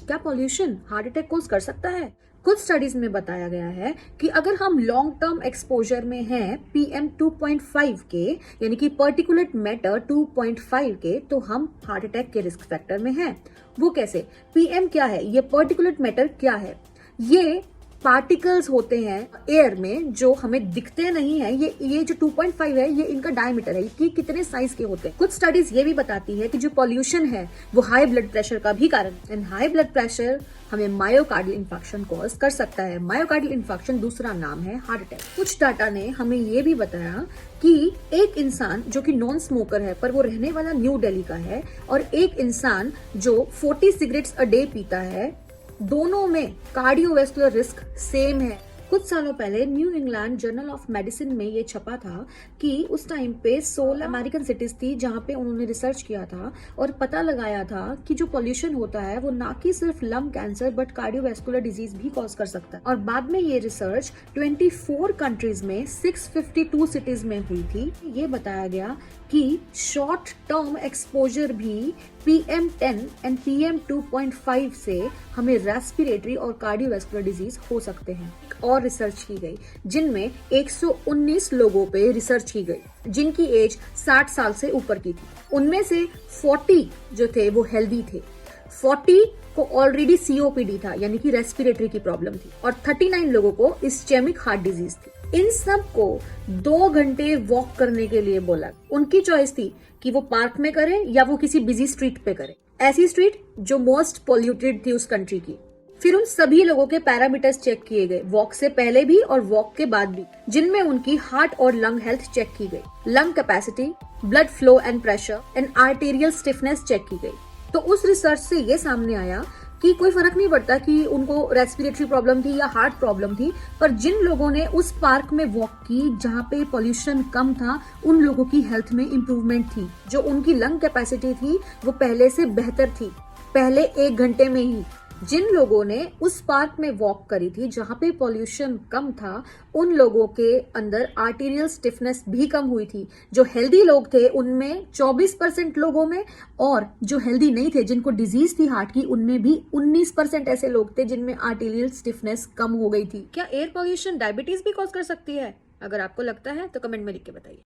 क्या pollution heart attack cause कर सकता है? कुछ स्टडीज में बताया गया है कि अगर हम लॉन्ग टर्म एक्सपोजर में हैं PM 2.5 के, यानी कि पर्टिकुलेट मैटर 2.5 के, तो हम हार्ट अटैक के रिस्क फैक्टर में हैं। वो कैसे? PM क्या है? ये पर्टिकुलेट मैटर क्या है? ये पार्टिकल्स होते हैं एयर में जो हमें दिखते नहीं है। ये जो 2.5 है, ये इनका डायमीटर है कि कितने साइज के होते हैं। कुछ स्टडीज ये भी बताती है कि जो पॉल्यूशन है वो हाई ब्लड प्रेशर का भी कारण है। एंड हाई ब्लड प्रेशर हमें मायोकार्डियल इंफेक्शन कॉज कर सकता है। मायोकार्डियल इंफेक्शन दूसरा नाम है हार्ट अटैक। कुछ डाटा ने हमें ये भी बताया कि एक इंसान जो कि नॉन स्मोकर है पर वो रहने वाला न्यू दिल्ली का है, और एक इंसान जो 40 सिगरेट्स अ डे पीता है, दोनों में कार्डियोवैस्कुलर रिस्क सेम है। कुछ सालों पहले new England journal of medicine में ये छपा था कि उस टाइम पे 16 अमेरिकन सिटीज थी जहां पे उन्होंने रिसर्च किया था और पता लगाया था कि जो पॉल्यूशन होता है वो ना कि सिर्फ lung cancer but cardiovascular disease भी कॉज कर सकता है। और बाद में ये रिसर्च 24 कंट्रीज में 652 सिटीज में हुई थी। ये बताया गया कि शॉर्ट टर्म एक्सपोजर भी PM 10 एंड PM 2.5 से हमें रेस्पिरेटरी और कार्डियोवैस्कुलर डिजीज हो सकते हैं। और रिसर्च की गई जिनमें 119 लोगों पे रिसर्च की गई जिनकी एज 60 साल से ऊपर की थी। उनमें से 40 जो थे वो हेल्दी थे, 40 को ऑलरेडी COPD था यानी कि रेस्पिरेटरी की प्रॉब्लम थी, और 39 लोगों को इस्चेमिक हार्ट डिजीज थी। इन सब को 2 घंटे वॉक करने के लिए बोला। उनकी चॉइस थी कि वो पार्क में करे या वो किसी बिजी स्ट्रीट पे करे, ऐसी स्ट्रीट जो मोस्ट पोल्यूटेड थी उस कंट्री की। फिर उन सभी लोगों के पैरामीटर्स चेक किए गए, वॉक से पहले भी और वॉक के बाद भी, जिनमें उनकी हार्ट और लंग हेल्थ चेक की गई, lung capacity, blood flow and pressure and arterial stiffness check की गई। तो उस रिसर्च से ये सामने आया कि कोई फर्क नहीं पड़ता कि उनको रेस्पिरेटरी प्रॉब्लम थी या हार्ट प्रॉब्लम थी, पर जिन लोगों ने उस पार्क में वॉक की जहां पे पॉल्यूशन कम था, उन लोगों की हेल्थ में इंप्रूवमेंट थी। जो उनकी लंग कैपेसिटी थी वो पहले से बेहतर थी, पहले 1 घंटे में ही। जिन लोगों ने उस पार्क में वॉक करी थी जहां पे पॉल्यूशन कम था, उन लोगों के अंदर आर्टेरियल स्टिफनेस भी कम हुई थी। जो हेल्दी लोग थे उनमें 24% लोगों में, और जो हेल्दी नहीं थे जिनको डिजीज थी हार्ट की, उनमें भी 19% ऐसे लोग थे जिनमें आर्टेरियल स्टिफनेस कम हो गई थी। क्या एयर पॉल्यूशन डायबिटीज भी कॉज कर सकती है? अगर आपको लगता है तो कमेंट में लिख के बताइए।